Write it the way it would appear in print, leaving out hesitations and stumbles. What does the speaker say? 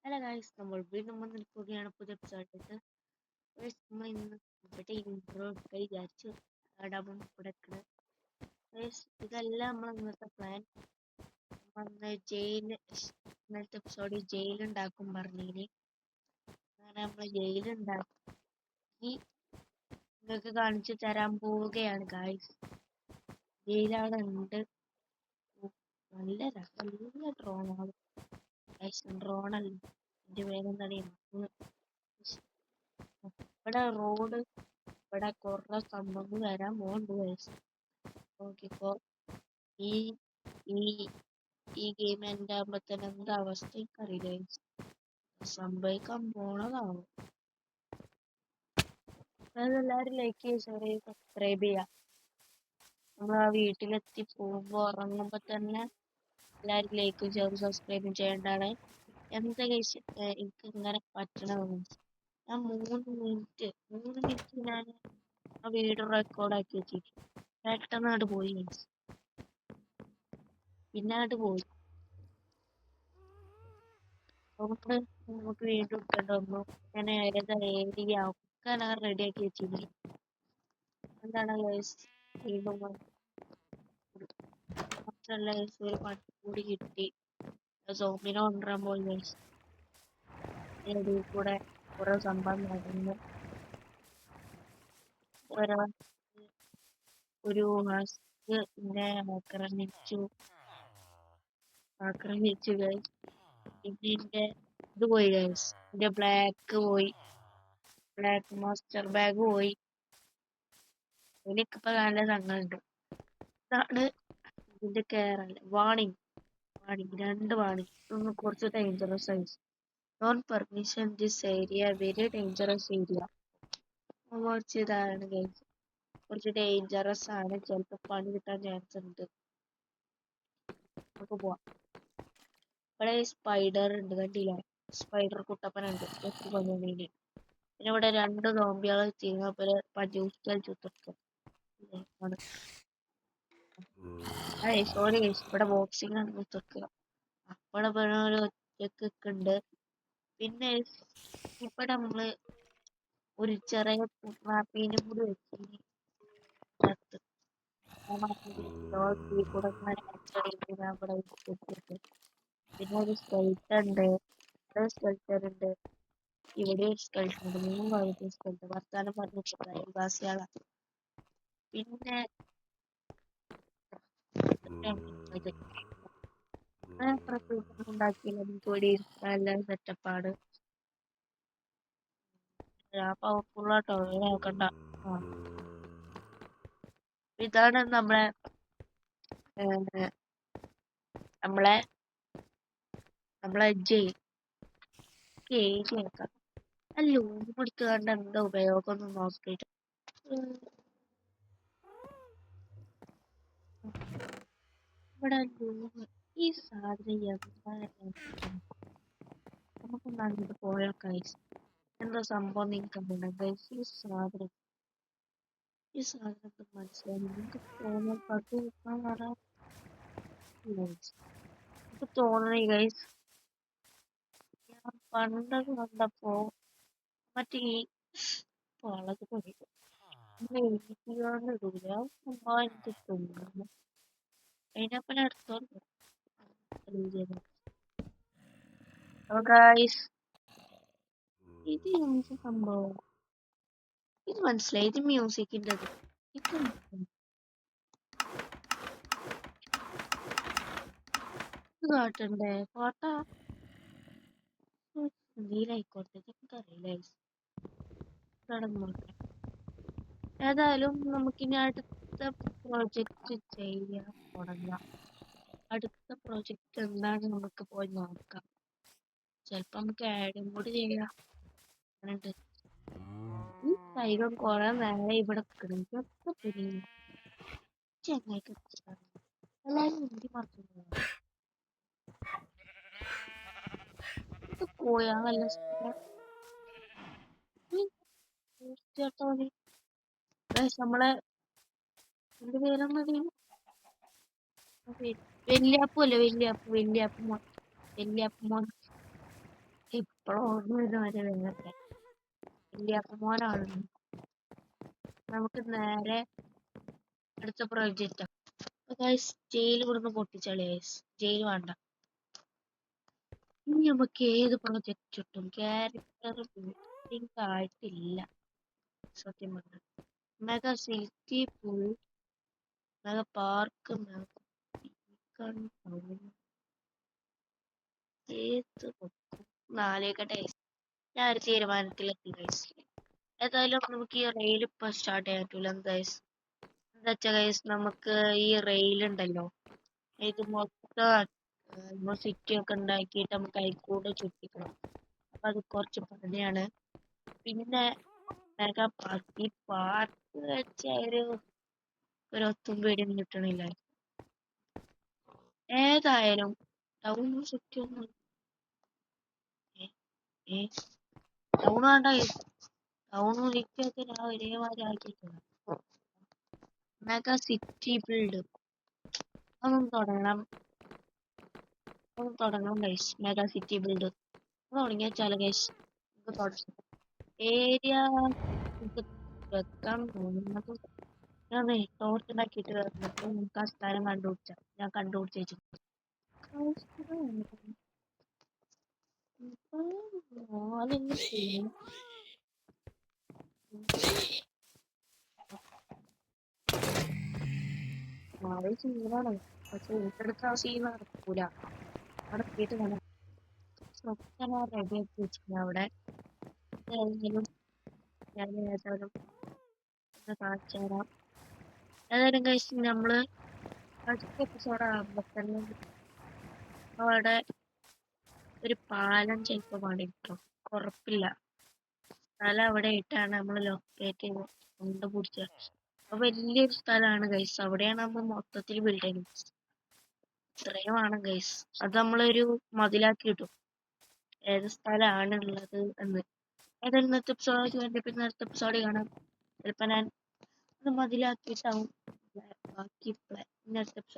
Hello guys, നമ്മൾ വീണ്ടും വന്നിരിക്കുകയാണ് പുതിയ എപ്പിസോഡിലേക്ക്. നമ്മൾ ഇന്ന് ഇവിടെ ഇൻട്രോ ഒക്കെ വിചാരിച്ചു ഡബിൾ കൊടുക്കുന്നത്. ഇതെല്ലാം നമ്മൾ ഇന്നത്തെ പ്ലാൻ. നമ്മൾ ഇന്നത്തെ എപ്പിസോഡിൽ ജയിലുണ്ടാക്കും പറഞ്ഞിനി. അങ്ങനെ നമ്മൾ ജയിലുണ്ടാക്കി നിങ്ങൾക്ക് കാണിച്ചു തരാൻ പോവുകയാണ് ഗായ്സ്. ജയിലവിടെ ഉണ്ട്. നല്ല രസം, നല്ല ഡ്രോണാണ്. ഡ്രോണല്ല, എൻ്റെ വേഗം തന്നെയാണ്. ഇവിടെ റോഡ്, ഇവിടെ കുറെ സംഭവങ്ങൾ വരാൻ പോകുന്നുണ്ട്. നോക്കിക്കോ, ഈ ഈ ഈ ഗെയിം എൻ്റെ ആകുമ്പോ തന്നെ എന്താ അവസ്ഥ എനിക്കറിയില്ല. സംഭവിക്കാൻ പോണതാവും. അതെല്ലാരും ലൈക്ക് ചെയ്യുക, ഷെയർ ചെയ്യുക, സബ്സ്ക്രൈബ് ചെയ്യുക. നമ്മൾ ആ വീട്ടിലെത്തി പോകുമ്പോ ഉറങ്ങുമ്പോ തന്നെ എല്ലാരും ലൈക്കും ഷെയറും സബ്സ്ക്രൈബും ചെയ്യേണ്ടതാണ്. എന്താ കഴിച്ച് എനിക്ക് ഇങ്ങനെ പറ്റണമെന്ന്. ഞാൻ 3 മിനിറ്റ് ഞാൻ ആ വീഡിയോ റെക്കോർഡാക്കി വെച്ചിട്ട് പെട്ടെന്ന് അങ്ങോട്ട് പോയി. പിന്നെ അങ്ങോട്ട് പോയി. അതുകൊണ്ട് നമുക്ക് വീണ്ടും എടുക്കേണ്ട വന്നു. ഞാൻ ഏതാ ഏരിയ ഒക്കെ ഞാൻ റെഡിയാക്കി വെച്ചിരുന്നു. എന്താണ് വീണ്ടും മാത്രല്ല ഒരു പണി കൂടി കിട്ടി. സോമിനെ കൊണ്ടുവരാൻ പോയി. ഇടയിൽ കൂടെ കുറെ സംഭവം നടന്നു. ഒരു ഹസ്കിനെ ആക്രമിച്ചു ഗൈസ്. പിന്നെ എന്റെ ഇത് പോയി ഗൈസ്, എന്റെ ബ്ലാക്ക് മാസ്റ്റർ ബാഗ് പോയി. എനിക്കിപ്പോ നല്ല സങ്കടമുണ്ട്. ഇതാണ് ഇതിന്റെ കേറല്ല. Warning 2 warning. ഇതൊന്ന് കുറച്ച് ഡേഞ്ചറസ് ആയി. Non permission this area, very dangerous area. കുറച്ച് ഇതാണ് ഗൈസ്, കുറച്ച് ഡേഞ്ചറസ് ആണ്. ചിലപ്പോ പണി കിട്ടാൻ ചാൻസ് ഉണ്ട്. നമുക്ക് പോവാം. ഇവിടെ സ്പൈഡർ ഉണ്ട്, കണ്ടില്ല? സ്പൈഡർ കുട്ടപ്പനുണ്ട്. എത്ര പണിയാണ്. പിന്നെ ഇവിടെ 2 സോംബികളെ ചെയ്യുന്നപ്പോലെ പഞ്ചൂസ്റ്റൽ ചുത്തർക്കും. സോറി ഗൈസ്, ഇവിടെ ബോക്സിംഗ് ആണ് കുത്തർക്കുക. അവിടെ ഒരു ഒറ്റക്കൊക്കെ ഉണ്ട്. പിന്നെ ഇവിടെ നമ്മള് ഒരു ചെറിയ മാപ്പീനും കൂടി വെച്ച് പിന്നെ ഒരു സ്കെൽട്ടൺ ഉണ്ട്, ഇവിടെ ഒരു സ്കെൽട്ടൺ ഉണ്ട്. 3 ഭാഗത്ത് സ്കെൽട്ടൺ. വർത്താനം പറഞ്ഞിട്ട് അയൽവാസികളാ. പിന്നെ ഉണ്ടാക്കിയില്ല. നമുക്ക് ഇവിടെ ഇരിക്കാനെല്ലാം സെറ്റപ്പാട്. പവർഫുൾ ആട്ടോ, നോക്കണ്ട. ഇതാണ് നമ്മളെ ജയിൽ. കേൾക്കാം. അല്ല, ഊമ്പെടുത്ത് കണ്ട എന്താ ഉപയോഗം ഒന്ന് നോക്കിയിട്ട്. ഇവിടെ ഈ സാധനം നമുക്ക് നല്ലത് പോയാൽ കഴിച്ചു. എന്താ സംഭവം നിങ്ങൾക്ക് ഗൈസ്? ഈ സാധനത്തെ മനസ്സിലായി. നിങ്ങൾക്ക് തോന്നുന്നത് പത്ത് വെക്കാൻ പറയാം. എനിക്ക് തോന്നണേ ഗൈസ്, ഞാൻ പണ്ടത് കണ്ടപ്പോ മറ്റേ ഈ വളത് പഠിക്കും ഇടൂല സംഭവം എനിക്ക് തോന്നുന്നു. അതിനപ്പനെ അടുത്തോണ്ട് ഗൈസ്, ഇത് എന്ത് സംഭവം? ഇത് മനസ്സിലായി. ഇത് മ്യൂസിക്കിൻ്റെ ഇത് കാട്ടണ്ടേ പാട്ടാ? നീലായിക്കോട്ടെ, എനിക്കറിയില്ല. നടന്നോട്ടെ. ഏതായാലും നമുക്കിനി അടുത്ത പ്രോജക്റ്റ് ചെയ്യാൻ തുടങ്ങാം. അടുത്ത പ്രോജക്റ്റ് എന്താണ് നമുക്ക് പോയി നോക്കാം. ചിലപ്പോ നമുക്ക് ആഡും കൂടി ചെയ്യാം. ഈ സൈകം കുറെ നേരം ഇവിടെ ചെങ്ങായിക്ക് എല്ലാരും എന്തി മറന്നു പോയാ നല്ല നമ്മളെ എന്റെ പേരെന്താ? വല്യാപ്പു അല്ലേ? വല്യാപ്പ് മോൻ. ഇപ്പോഴും ഓർമ്മ വരുന്ന വരെ വേഗത്തെ വലിയപ്പമോനാണ്. നമുക്ക് നേരെ അടുത്ത പ്രോജക്റ്റ് ഗൈസ്. ജയിൽ കൊടുന്ന് പൊട്ടിച്ചാളി ഗൈസ്. ജയിൽ വേണ്ട. ഇനി നമുക്ക് ഏത് പ്രൊജക്ട് കിട്ടും? ക്യാരക്ടർ ബിൽഡിംഗ് ആയിട്ടില്ല സത്യം പറഞ്ഞ. Mega city pool, mega park, ഏത് നാലേക്കട്ടെ. ഞാൻ ഒരു തീരുമാനത്തിലെത്തി ഗൈസ്. ഏതായാലും നമുക്ക് ഈ റെയിൽ ഇപ്പൊ സ്റ്റാർട്ട് ചെയ്യാൻ പറ്റൂല ഗൈസ്. എന്താ വെച്ചാ ഗൈസ്, നമുക്ക് ഈ റെയിൽ ഉണ്ടല്ലോ, ഇത് മൊത്തം സിറ്റി ഒക്കെ ഉണ്ടാക്കിയിട്ട് നമുക്ക് അതിൽക്കൂടെ ചുറ്റിക്കണം. അപ്പൊ അത് കുറച്ച് പണിയാണ്. പിന്നെ മെഗാ പാർക്ക്, ഈ പാർക്ക് വെച്ച ഒരു ഒത്തും പേടിയും കിട്ടണില്ല. ഏതായാലും ടൗൺ സിറ്റി ഒന്നും ടൗൺ വേണ്ട. ടൗണും സിറ്റിയൊക്കെ ഞാൻ ഒരേമാതിരി ആക്കിയിട്ടുണ്ട്. മെഗാ സിറ്റി ബിൽഡ് അതൊന്നും തുടങ്ങണം ഗൈസ്. മെഗാ സിറ്റി ബിൽഡ് തുടങ്ങിയാൽ ഗൈസ് നമുക്ക് തുടങ്ങാം. ഏരിയ വെക്കാൻ തോന്നുന്നത് ഞാൻ ടോർച്ച് ഉണ്ടാക്കിയിട്ട് വന്നിട്ട് നമുക്ക് ആ സ്ഥലം ഞാൻ കണ്ടുപിടിച്ചു. അതെങ്ങനെ ചെയ്യും? വളരെ സീനാണ്. പക്ഷെ ഏറ്റെടുക്കാൻ സീൻ നടക്കൂല. അവിടെ എത്തിയിട്ട് വേണം റെഡി ആക്കി വെച്ചിട്ടുണ്ട് അവിടെ. ഏതെങ്കിലും ഞാൻ ഏതായാലും കാണിച്ചു തരാം. ഏതായാലും കഴിച്ച് നമ്മള് അടുത്ത എപ്പിസോഡ് ആകുമ്പോ തന്നെ അവിടെ ഒരു പാലം ചിലപ്പോ പണിട്ടോ ഉറപ്പില്ല. സ്ഥലം അവിടെ ആയിട്ടാണ് നമ്മൾ ലൊക്കേറ്റ് ചെയ്ത് കണ്ടുപിടിച്ചത്. അപ്പൊ വലിയൊരു സ്ഥലമാണ് ഗൈസ്. അവിടെയാണ് നമ്മൾ മൊത്തത്തിൽ ബിൽഡ് ചെയ്യുന്നത്. ഇത്രയുമാണ് ഗൈസ്. അത് നമ്മളൊരു മതിലാക്കി കിട്ടും ഏത് സ്ഥലമാണ് ഉള്ളത് എന്ന്. ഏതായാലും ഇന്നത്തെ എപ്പിസോഡ് വേണ്ടി പിന്നെ അടുത്ത എപ്പിസോഡ് കാണാം. ചിലപ്പോ ഞാൻ അത് മതിലാക്കിയിട്ടാവും ബാക്കി ഇന്നത്തെ എപ്പിസോഡ്.